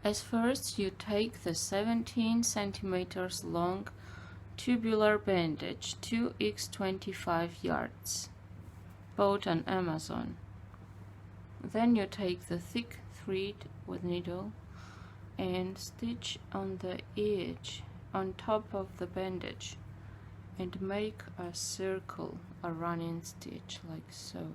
As first, you take the 17 centimeters long tubular bandage 2x25 yards, bought on Amazon. Then you take the thick thread with needle and stitch on the edge on top of the bandage and make a circle, a running stitch like so.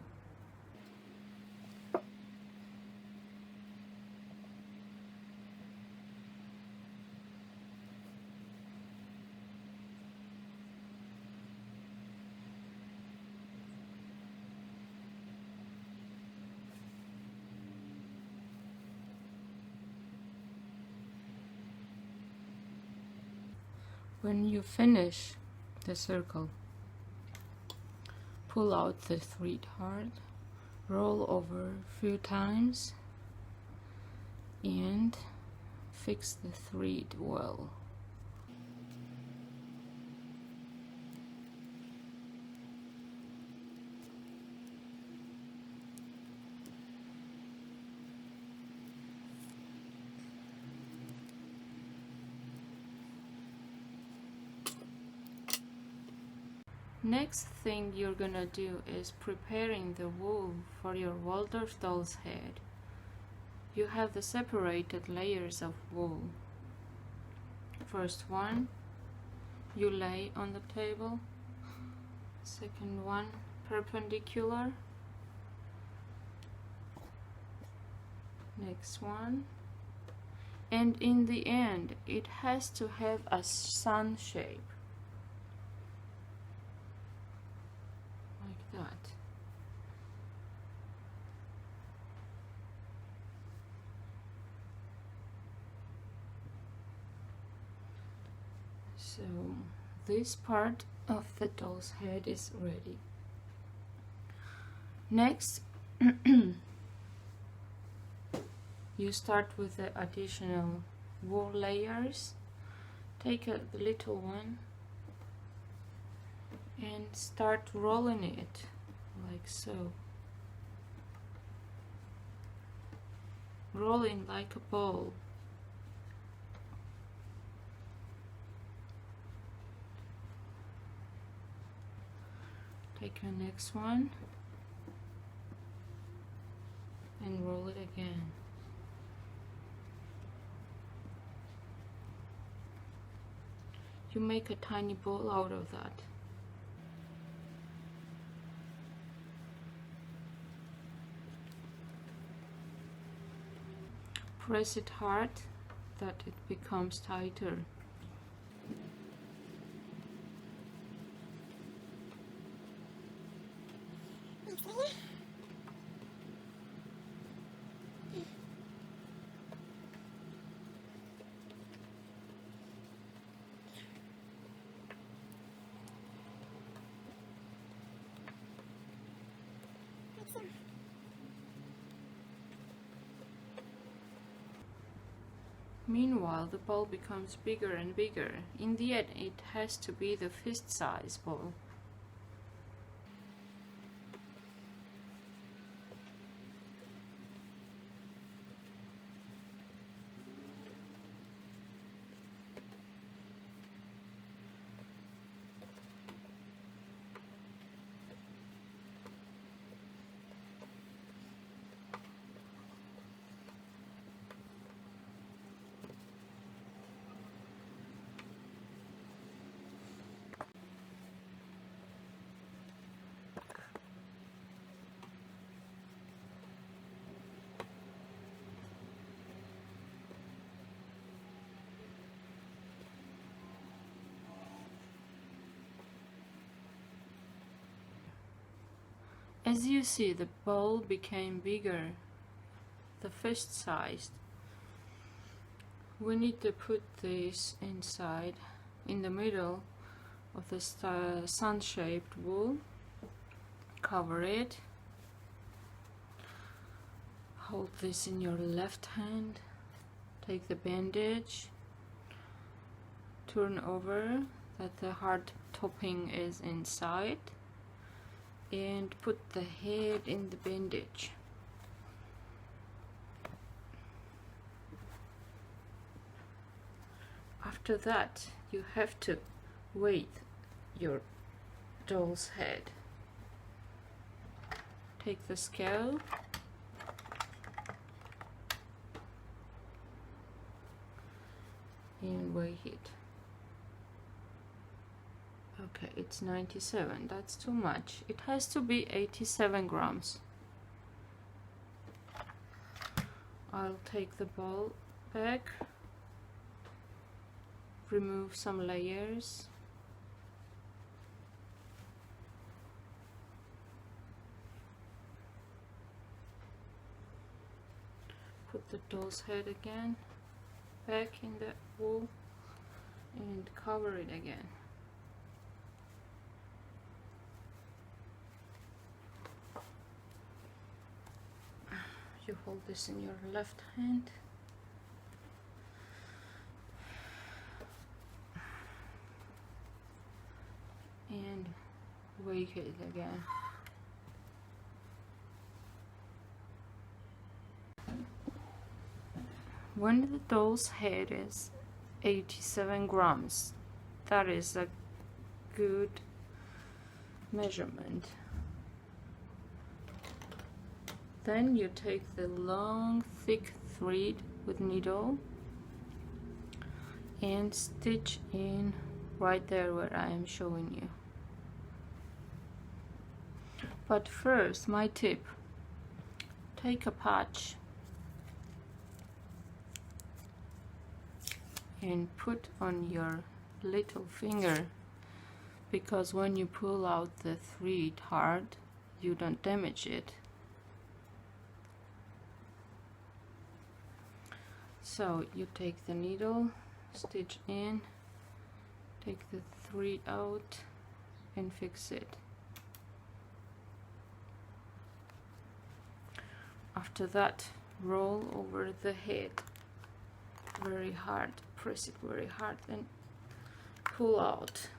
When you finish the circle, pull out the thread hard, roll over a few times and fix the thread well. Next thing you're gonna do is preparing the wool for your Waldorf doll's head. You have the separated layers of wool. First one you lay on the table, second one perpendicular, next one, and in the end it has to have a sun shape. That. So this part of the doll's head is ready. Next you start with the additional wool layers. Take a little one and start rolling it like so. Rolling like a ball. Take the next one and roll it again. You make a tiny ball out of that. Press it hard that it becomes tighter. Meanwhile, the ball becomes bigger and bigger. In the end, it has to be the fist-size ball. As you see, the ball became bigger, the fist-sized. We need to put this inside, in the middle of the sun-shaped wool. Cover it. Hold this in your left hand. Take the bandage. Turn over that the hard topping is inside. And put the head in the bandage. After that, you have to weight your doll's head. Take the scale and weigh it. Okay, it's 97. That's too much. It has to be 87 grams. I'll take the ball back, remove some layers, put the doll's head again back in the wool and cover it again. You hold this in your left hand and weigh it again. When the doll's head is 87 grams, that is a good measurement. Then you take the long thick thread with needle and stitch in right there where I am showing you. But first, my tip, take a patch and put on your little finger, because when you pull out the thread hard, you don't damage it. So you take the needle, stitch in, take the thread out and fix it. After that, roll over the head very hard, press it very hard and pull out.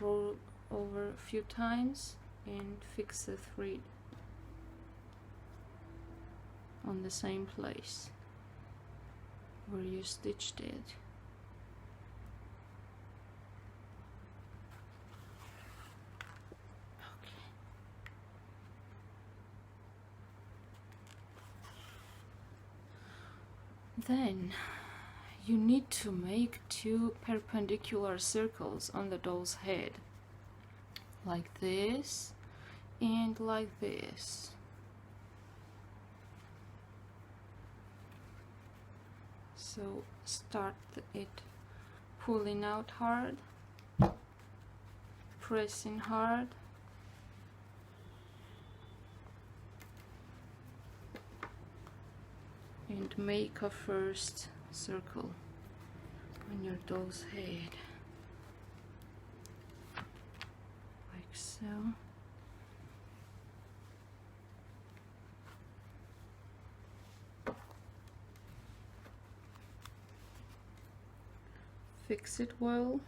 Roll over a few times and fix the thread on the same place where you stitched it. Okay. Then you need to make 2 perpendicular circles on the doll's head, like this and like this. So start it pulling out hard, pressing hard, and make a first circle on your doll's head, like so. Fix it well.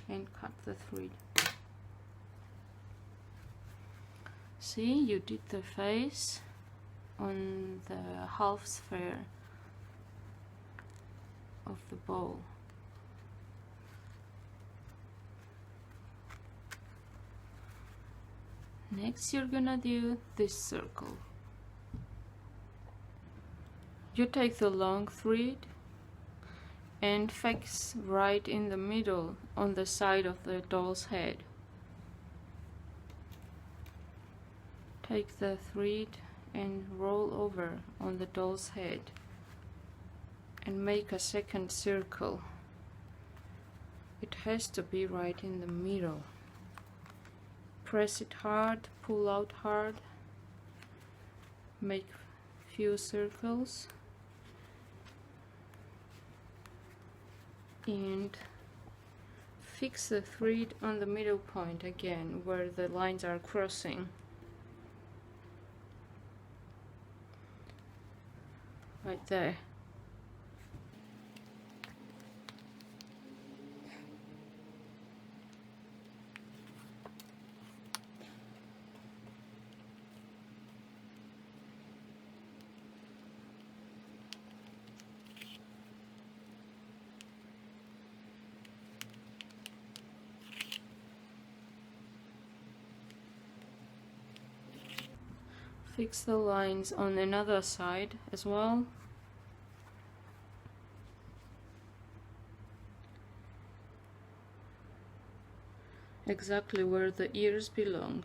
And cut the thread. See, you did the face on the half sphere of the bowl. Next, you're gonna do this circle. You take the long thread and fix right in the middle on the side of the doll's head. Take the thread and roll over on the doll's head and make a second circle. It has to be right in the middle. Press it hard, pull out hard, make few circles and fix the thread on the middle point again where the lines are crossing. Right there. Fix the lines on another side as well. Exactly where the ears belong.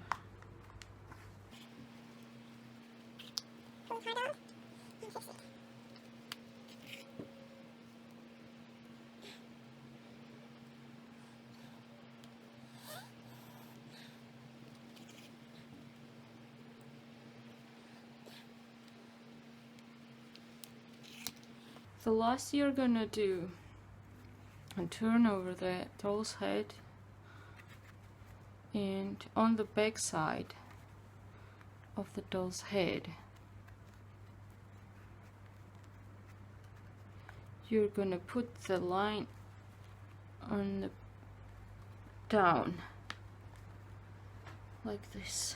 The last you're gonna do and turn over the doll's head, and on the back side of the doll's head you're gonna put the line on the down like this.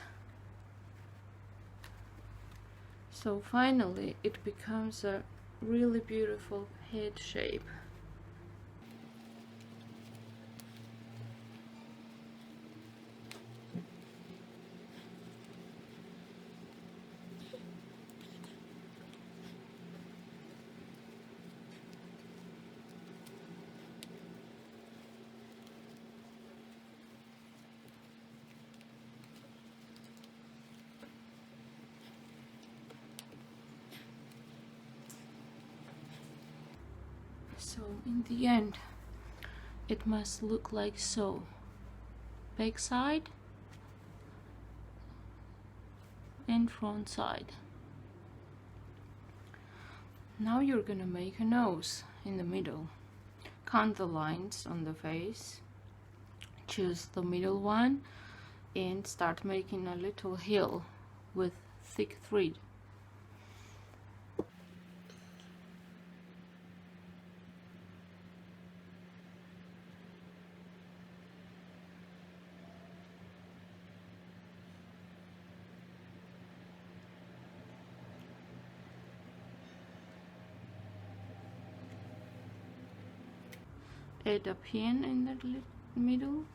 So finally it becomes a really beautiful head shape. So in the end it must look like so. Back side and front side. Now you're gonna make a nose in the middle. Count the lines on the face, choose the middle one, and start making a little hill with thick thread. Add a pin in the middle.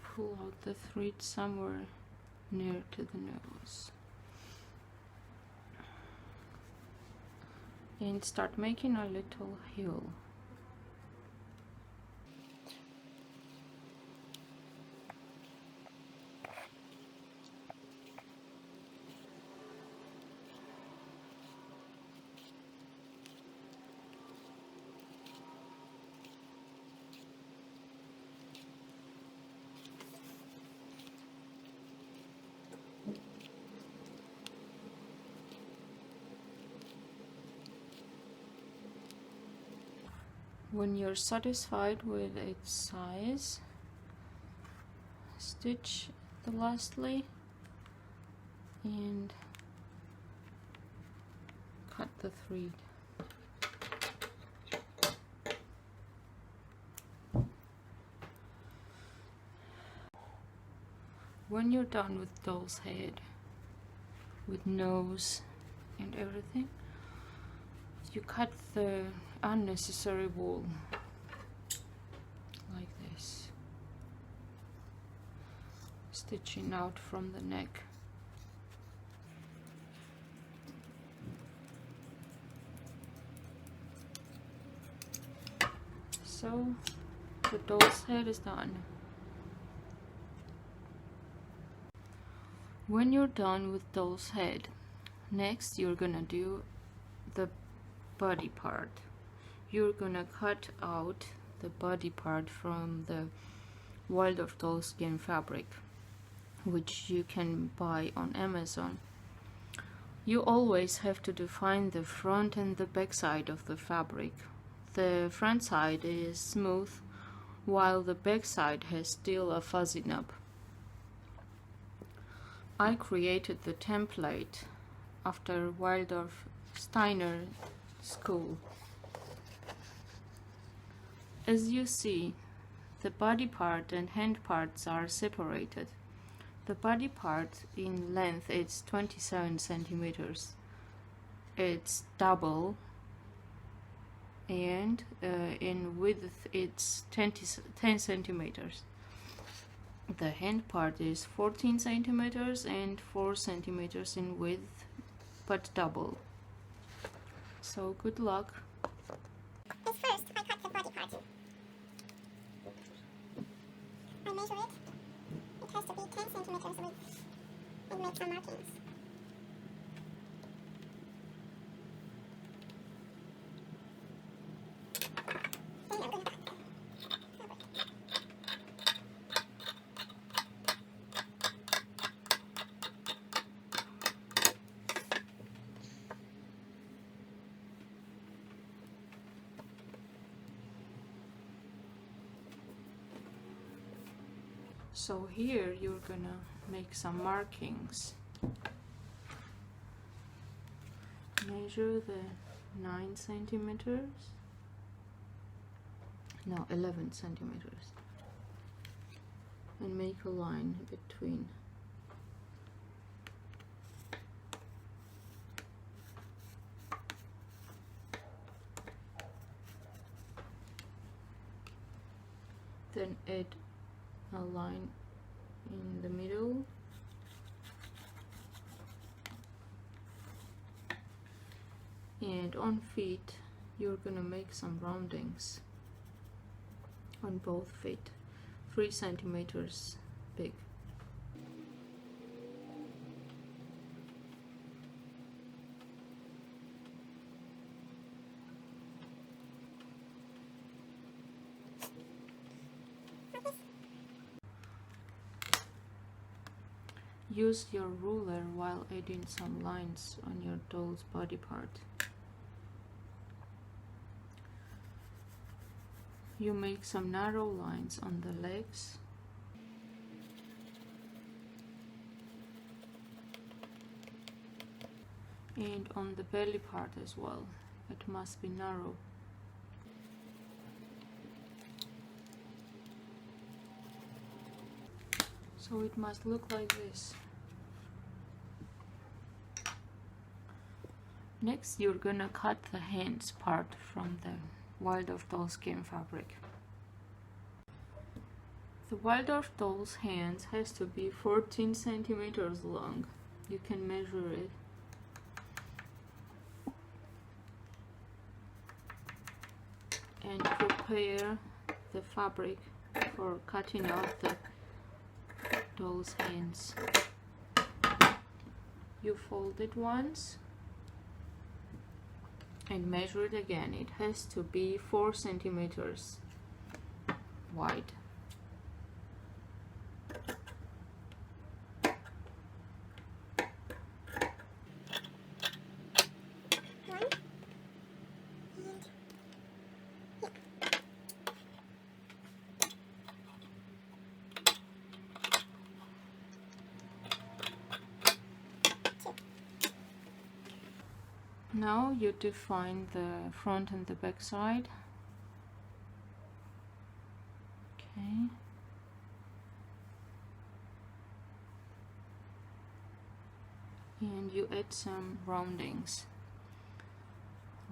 Pull out the thread somewhere near to the nose. And start making a little hill. When you're satisfied with its size, stitch the lastly and cut the thread. When you're done with doll's head, with nose and everything, you cut the unnecessary wool like this, stitching out from the neck. So the doll's head is done. When you're done with doll's head, next you're gonna do the body part. You're gonna cut out the body part from the Waldorf doll skin fabric. which you can buy on Amazon. You always have to define the front and the back side of the fabric. The front side is smooth, while the back side has still a fuzzy knob. I created the template after Waldorf Steiner school. As you see, the body part and hand parts are separated. The body part in length is 27 centimeters. It's double, and in width it's 10 centimeters. The hand part is 14 centimeters and 4 centimeters in width, but double. So good luck. First, I cut the body part. I measure it. It has to be 10 centimeters width and make some markings. Then I'm going to cut the fabric. So here you're gonna make some markings. Measure the 9 centimeters. No, 11 centimeters. And make a line between. Then add a line in the middle, and on feet you're gonna make some roundings on both feet, 3 centimeters big. Use your ruler while adding some lines on your doll's body part. You make some narrow lines on the legs and on the belly part as well. It must be narrow. So it must look like this. Next, you're gonna cut the hands part from the Waldorf doll skin fabric. The Waldorf doll's hands has to be 14 centimeters long. You can measure it. And prepare the fabric for cutting out the doll's hands. You fold it once and measure it again. It has to be 4 centimeters wide. Now you define the front and the back side. Okay. And you add some roundings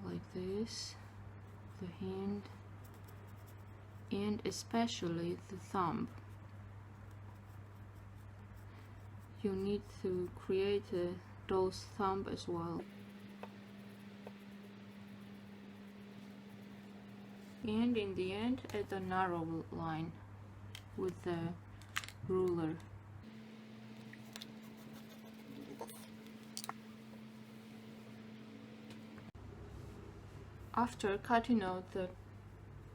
like this, the hand, and especially the thumb. You need to create a doll's thumb as well. And in the end, add a narrow line with the ruler. After cutting out the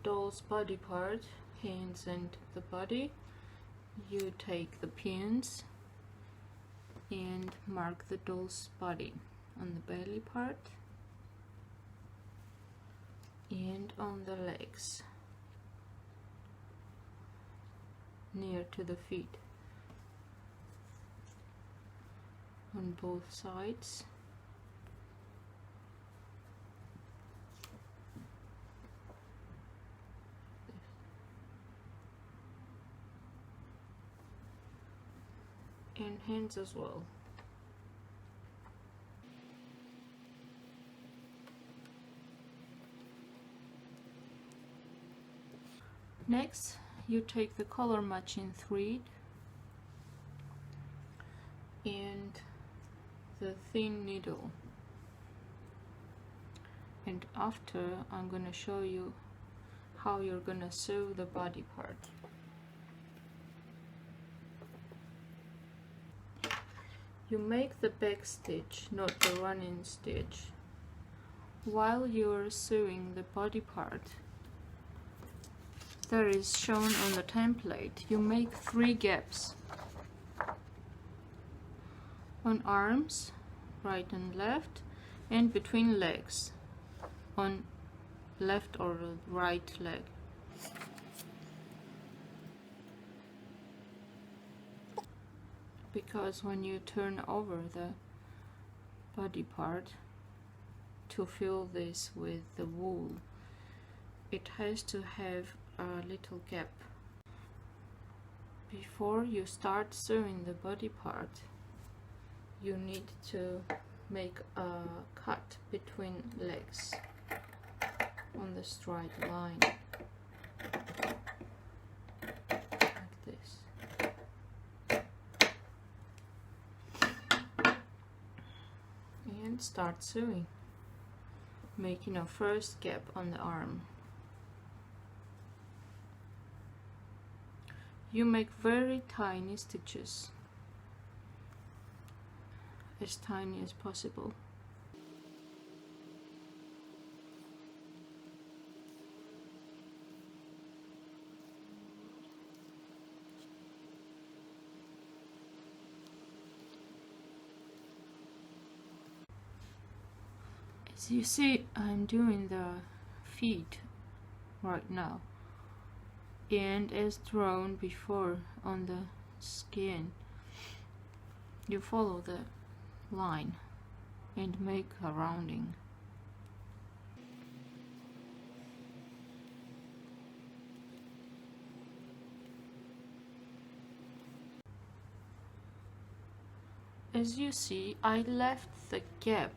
doll's body part, hands and the body, you take the pins and mark the doll's body on the belly part and on the legs near to the feet on both sides. And hands as well. Next, you take the color matching thread and the thin needle, and after I'm gonna show you how you're gonna sew the body part. You make the back stitch, not the running stitch. While you're sewing the body part that is shown on the template, you make 3 gaps on arms, right and left, and between legs on left or right leg. Because when you turn over the body part to fill this with the wool, it has to have a little gap. Before you start sewing the body part, you need to make a cut between legs on the straight line, like this. And start sewing, making a first gap on the arm. You make very tiny stitches, as tiny as possible. As you see, I'm doing the feet right now, and as drawn before on the skin, you follow the line and make a rounding. As you see, I left the gap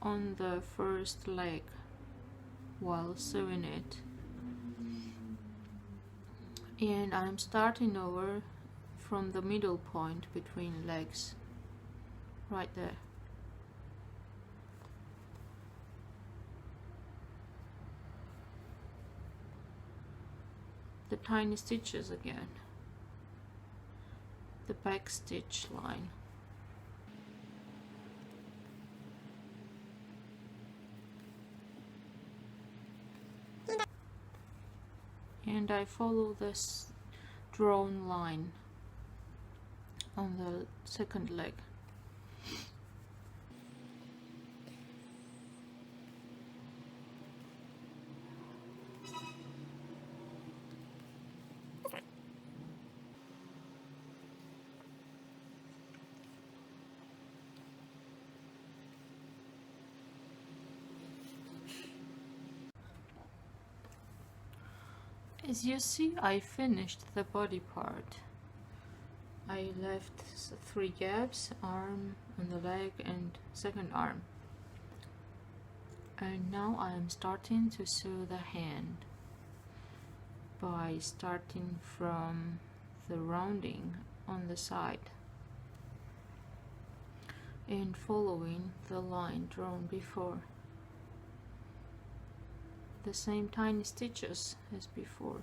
on the first leg while sewing it, and I'm starting over from the middle point between legs, right there. The tiny stitches again, the back stitch line. And I follow this drawn line on the second leg. As you see, I finished the body part. I left 3 gaps, arm on the leg and second arm. And now I am starting to sew the hand by starting from the rounding on the side and following the line drawn before. The same tiny stitches as before.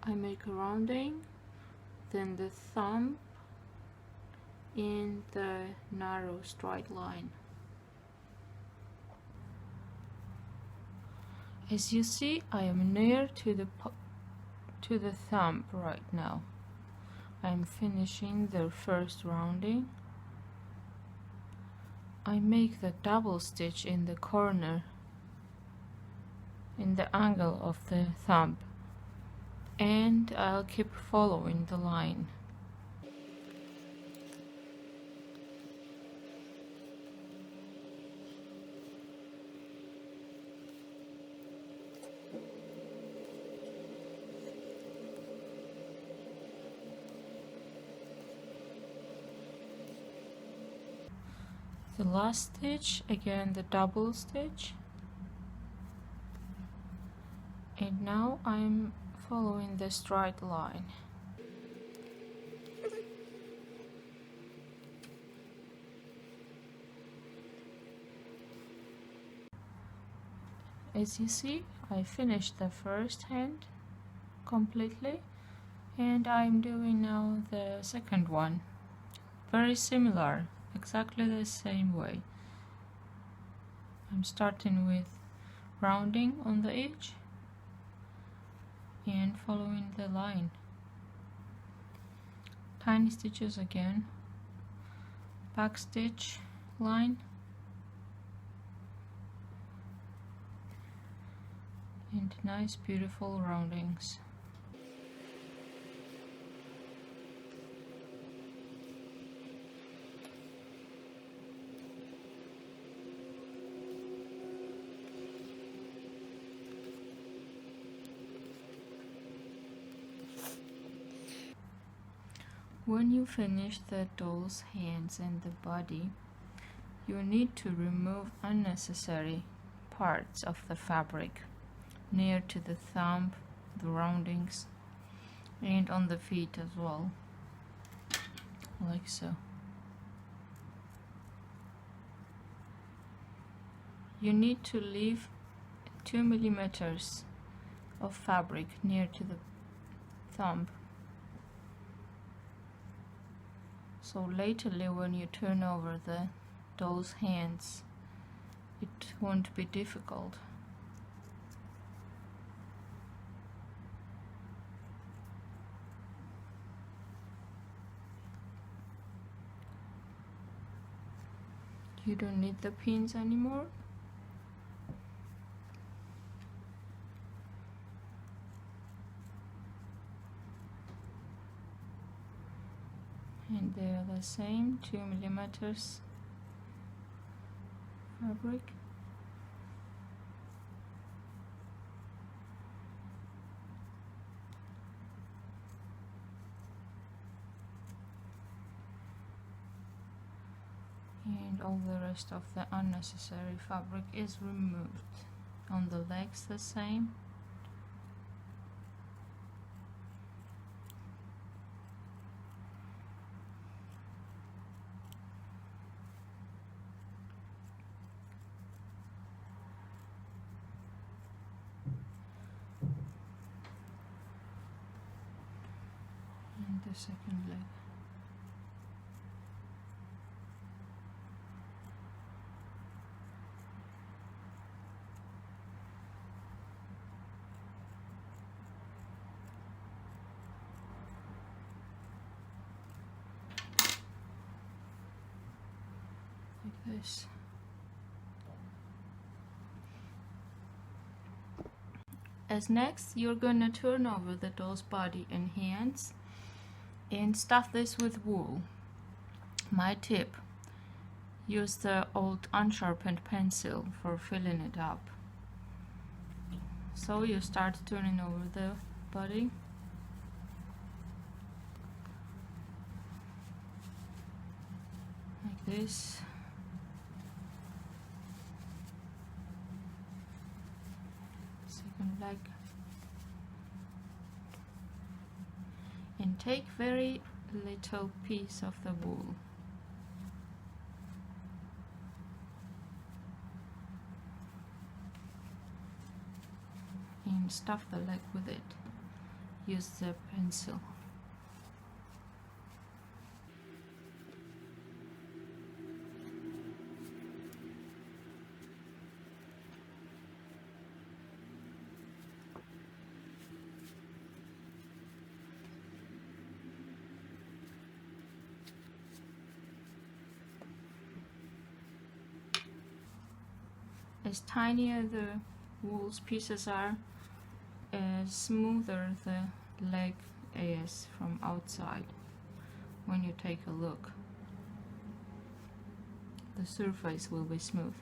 I make a rounding, then the thumb in the narrow straight line. As you see, I am near to the thumb right now. I'm finishing the first rounding. I make the double stitch in the corner, in the angle of the thumb, and I'll keep following the line. The last stitch, again the double stitch, and now I'm following the straight line. As you see, I finished the first hand completely, and I'm doing now the second one. Very similar, exactly the same way. I'm starting with rounding on the edge and following the line. Tiny stitches again, back stitch, line, and nice beautiful roundings. When you finish the doll's hands and the body, you need to remove unnecessary parts of the fabric near to the thumb, the roundings, and on the feet as well, like so. You need to leave 2 millimeters of fabric near to the thumb, so laterly when you turn over the doll's hands, it won't be difficult. You don't need the pins anymore. And they are the same, 2 millimeters fabric. And all the rest of the unnecessary fabric is removed. On the legs the same. And the second leg. Like this. As next, you're gonna turn over the doll's body and hands and stuff this with wool. My tip: use the old unsharpened pencil for filling it up. So you start turning over the body. Like this. Second leg. And take very little piece of the wool. And stuff the leg with it. Use the pencil. As tinier the wool's pieces are, as smoother the leg is from outside. When you take a look, the surface will be smooth.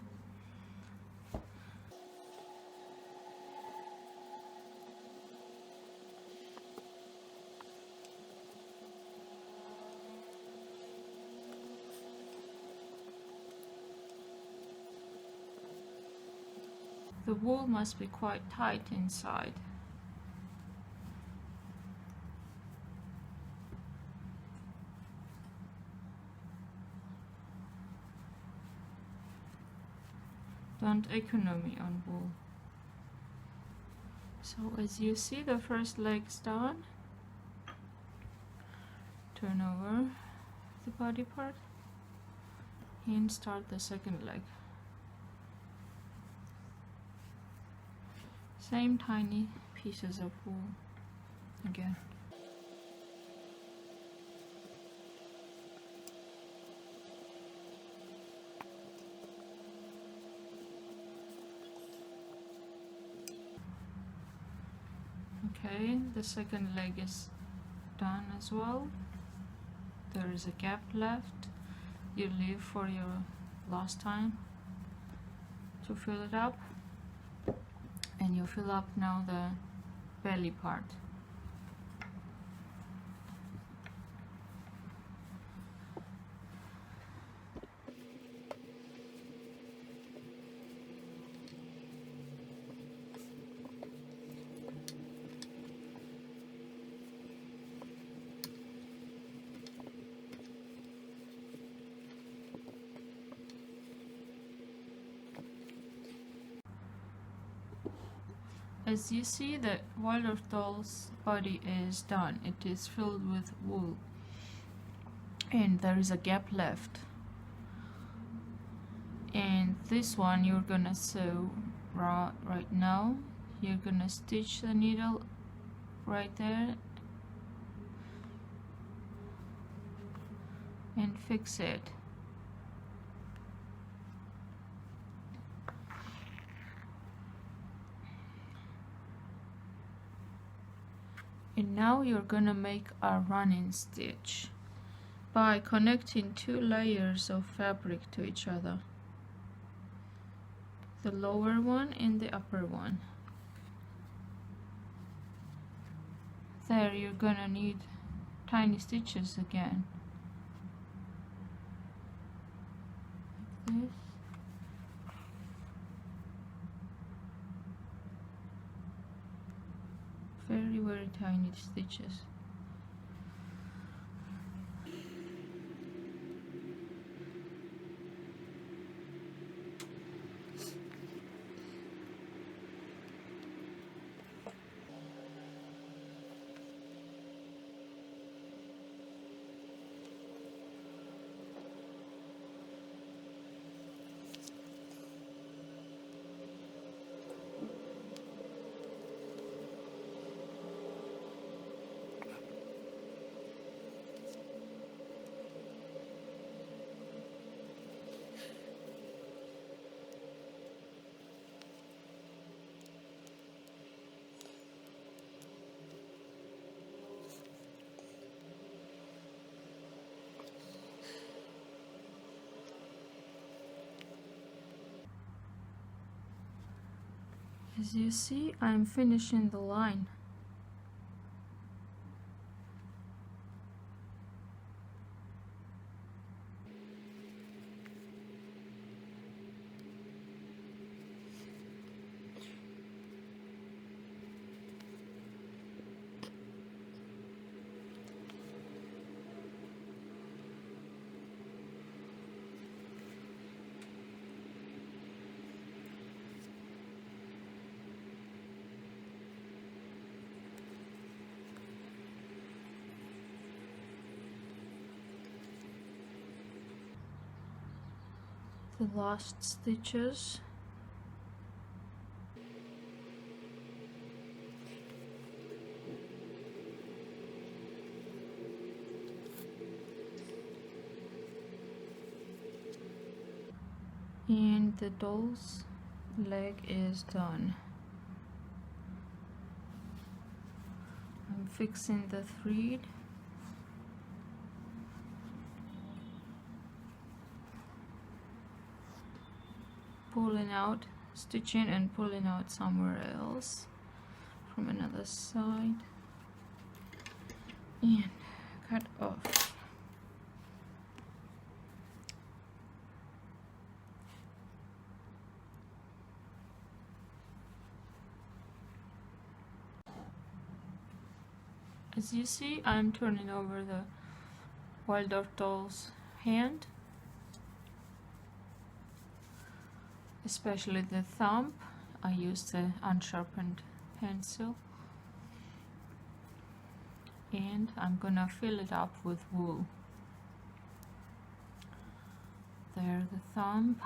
The wool must be quite tight inside. Don't economy on wool. So as you see, the first leg's done. Turn over the body part and start the second leg. Same tiny pieces of wool again. Okay, the second leg is done as well. There is a gap left. You leave for your last time to fill it up, and you fill up now the belly part. As you see, the Waldorf doll's body is done. It is filled with wool, and there is a gap left. And this one you're gonna sew right now. You're gonna stitch the needle right there and fix it. And now you're gonna make a running stitch by connecting two layers of fabric to each other, the lower one and the upper one. There you're gonna need tiny stitches again, like this. Very tiny stitches. As you see, I'm finishing the line. The last stitches. And the doll's leg is done. I'm fixing the thread. Pulling out, stitching and pulling out somewhere else from another side, and cut off. As you see, I'm turning over the Waldorf doll's hand, especially the thumb. I used the unsharpened pencil, and I'm gonna fill it up with wool. There, the thumb.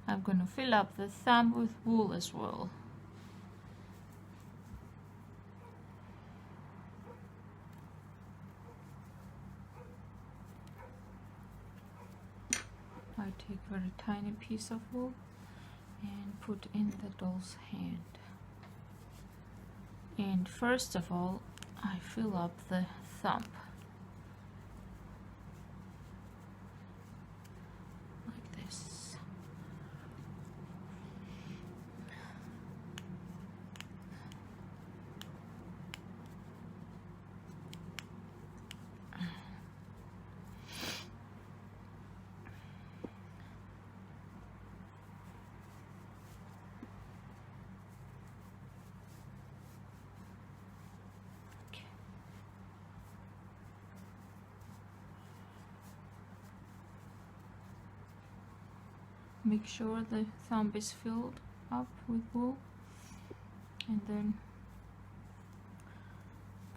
I'm gonna fill up the thumb with wool as well. I take a very tiny piece of wool and put in the doll's hand. And first of all, I fill up the thumb. Like this. Make sure the thumb is filled up with wool, and then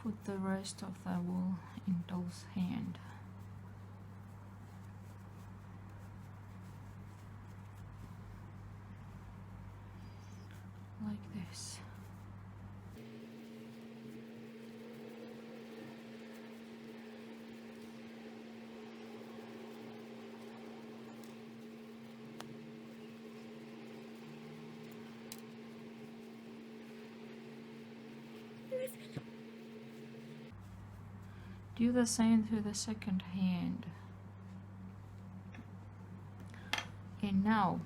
put the rest of the wool in doll's hand. Like this. Do the same to the second hand. And now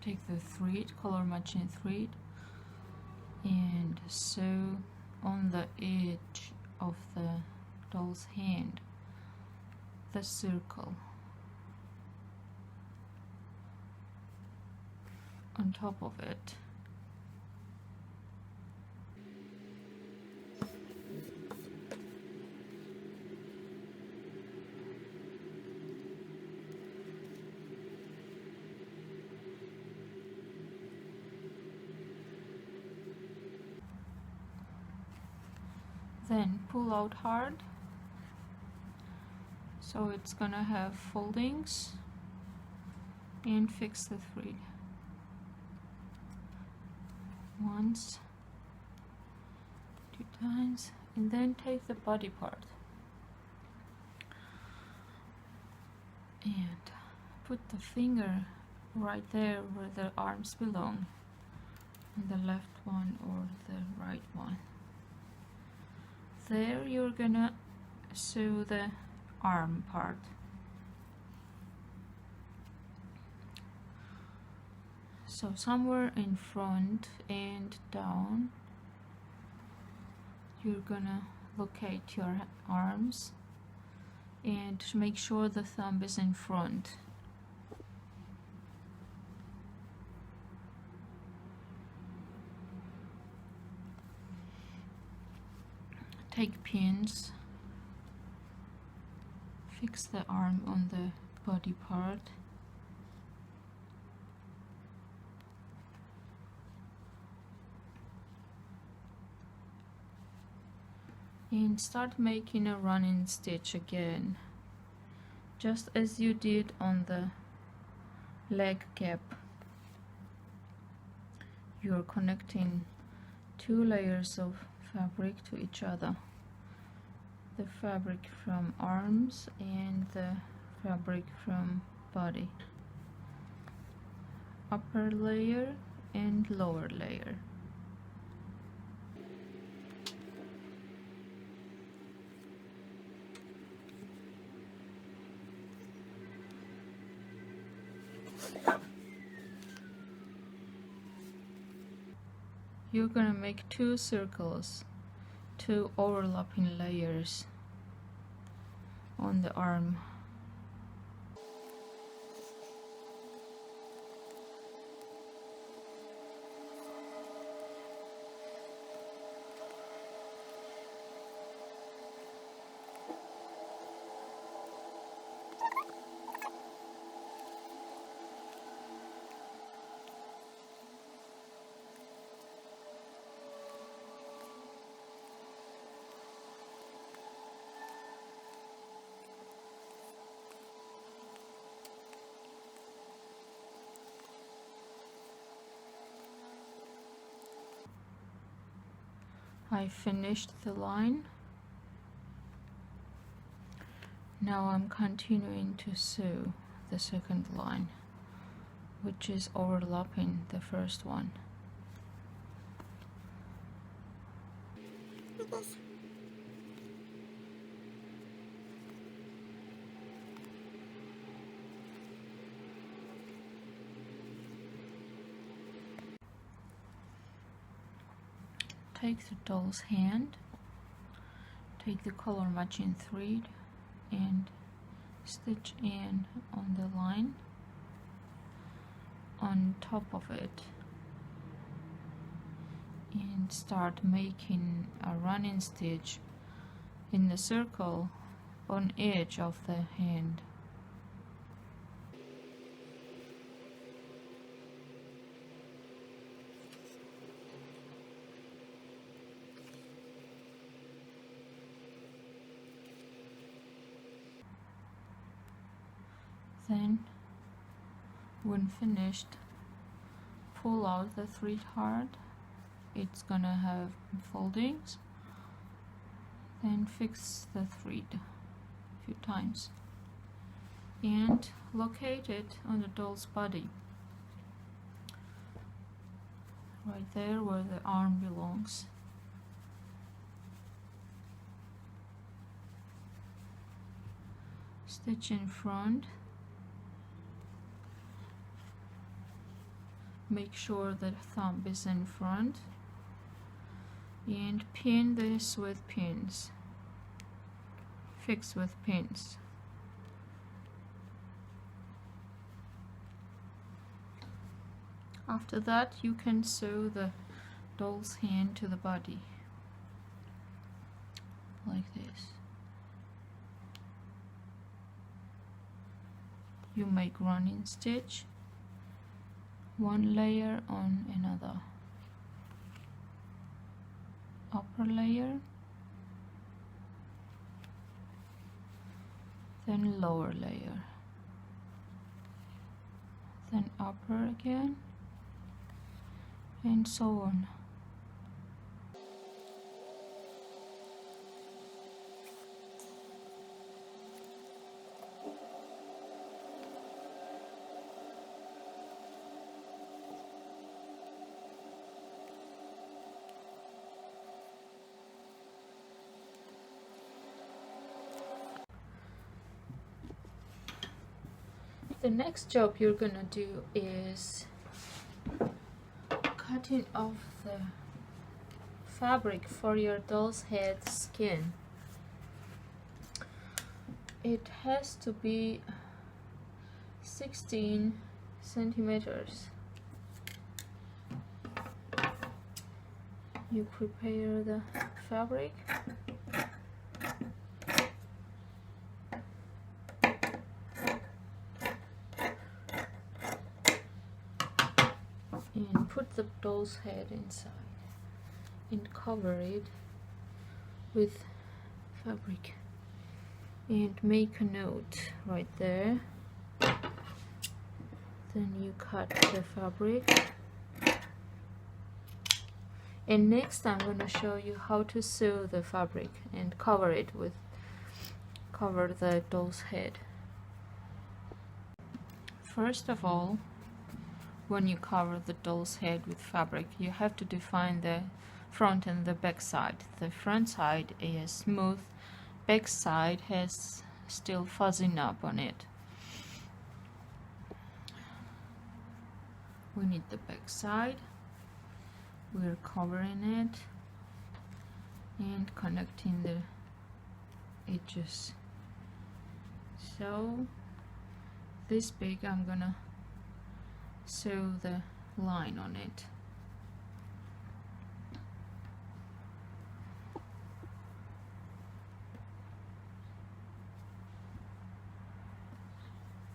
take the thread, color matching thread, and sew on the edge of the doll's hand the circle on top of it. Then pull out hard, so it's gonna have foldings, and fix the thread once, 2 times, and then take the body part and put the finger right there where the arms belong, on the left one or the right one. There you're gonna sew the arm part. So somewhere in front and down, you're gonna locate your arms and make sure the thumb is in front. Take pins, fix the arm on the body part, and start making a running stitch again, just as you did on the leg cap. You're connecting 2 layers of fabric to each other. The fabric from arms and the fabric from body. upper layer and lower layer. You're gonna make 2 circles, 2 overlapping layers on the arm. I finished the line. Now I'm continuing to sew the second line, which is overlapping the first one. Like this. Take the doll's hand, take the color matching thread and stitch in on the line on top of it and start making a running stitch in the circle on edge of the hand. Then, when finished, pull out the thread hard. It's gonna have foldings. Then fix the thread a few times and locate it on the doll's body, right there where the arm belongs. Stitch in front. Make sure that thumb is in front and pin this with pins. Fix with pins. After that, you can sew the doll's hand to the body like this. You make running stitch, one layer on another, upper layer, then lower layer, then upper again, and so on. The next job you're gonna do is cutting off the fabric for your doll's head skin. It has to be 16 centimeters. You prepare the fabric. And put the doll's head inside and cover it with fabric and make a note right there. Then you cut the fabric, and next I'm going to show you how to sew the fabric and cover the doll's head. First of all, when you cover the doll's head with fabric, you have to define the front and the back side. The front side is smooth, back side has still fuzzy knob on it. We need the back side. We're covering it and connecting the edges. So this big, I'm gonna sew the line on it.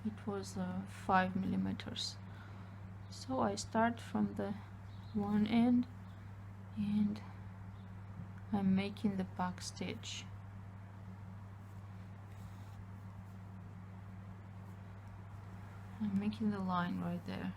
It was 5 millimeters. So I start from the one end and I'm making the back stitch. I'm making the line right there.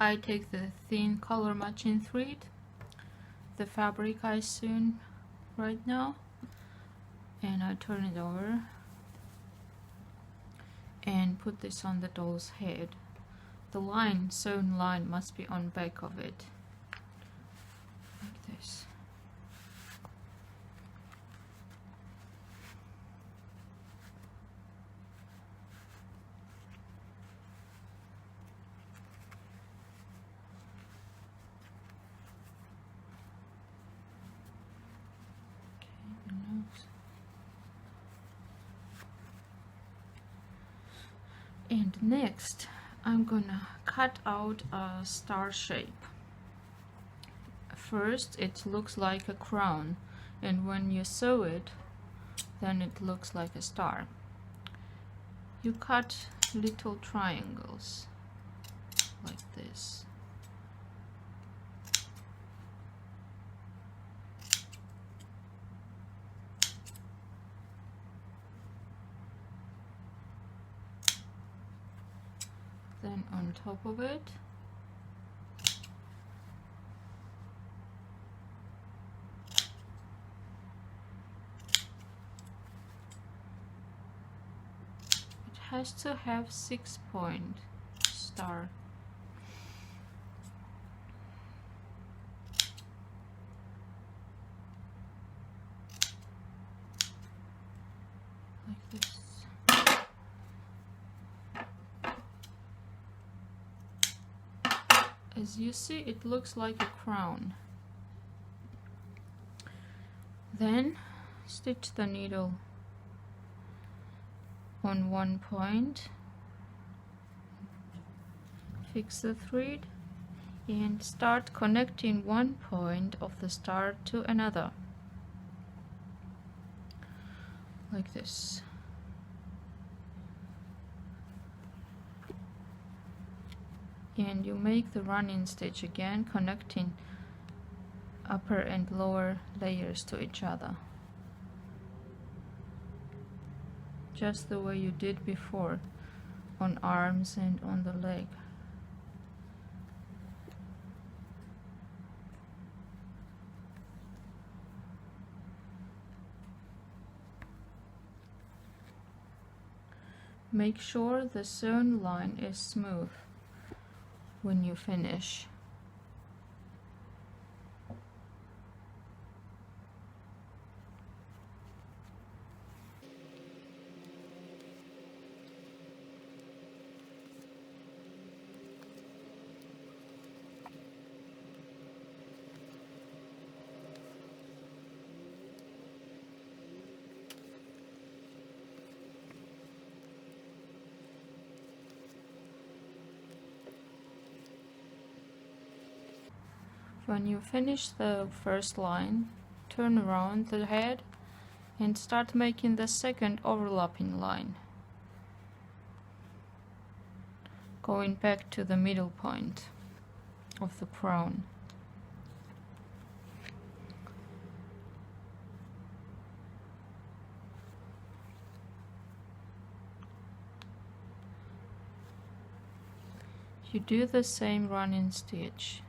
I take the thin color matching thread, the fabric I sewn right now, and I turn it over and put this on the doll's head. The line, sewn line, must be on back of it, like this. And next I'm gonna cut out a star shape. First it looks like a crown, and when you sew it, then it looks like a star. You cut little triangles like this. Then on top of it, it has to have 6-point star. Like this. As you see, it looks like a crown. Then stitch the needle on one point, fix the thread, and start connecting one point of the star to another, like this. And you make the running stitch again, connecting upper and lower layers to each other, just the way you did before on arms and on the leg. Make sure the sewn line is smooth when you finish. When you finish the first line, turn around the head and start making the second overlapping line, going back to the middle point of the crown. You do the same running stitch,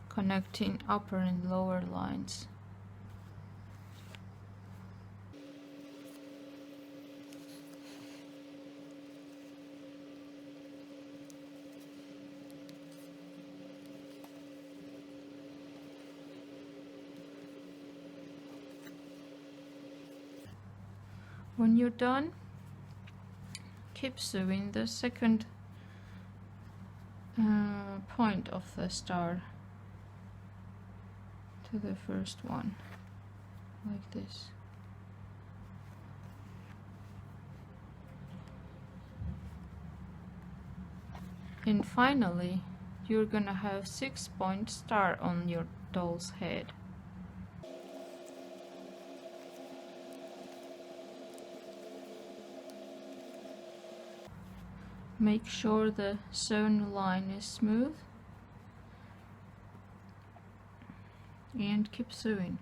connecting upper and lower lines. When you're done, keep sewing the second point of the star to the first one, like this. And finally, you're gonna have 6-point star on your doll's head. Make sure the sewn line is smooth and keep sewing.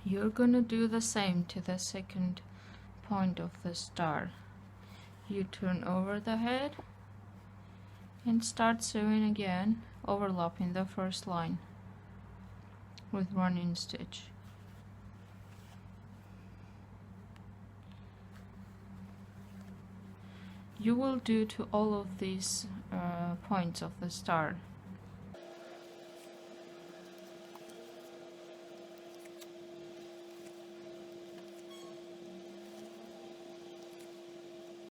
You're gonna do the same to the second point of the star. You turn over the head and start sewing again, overlapping the first line with running stitch. You will do to all of these points of the star.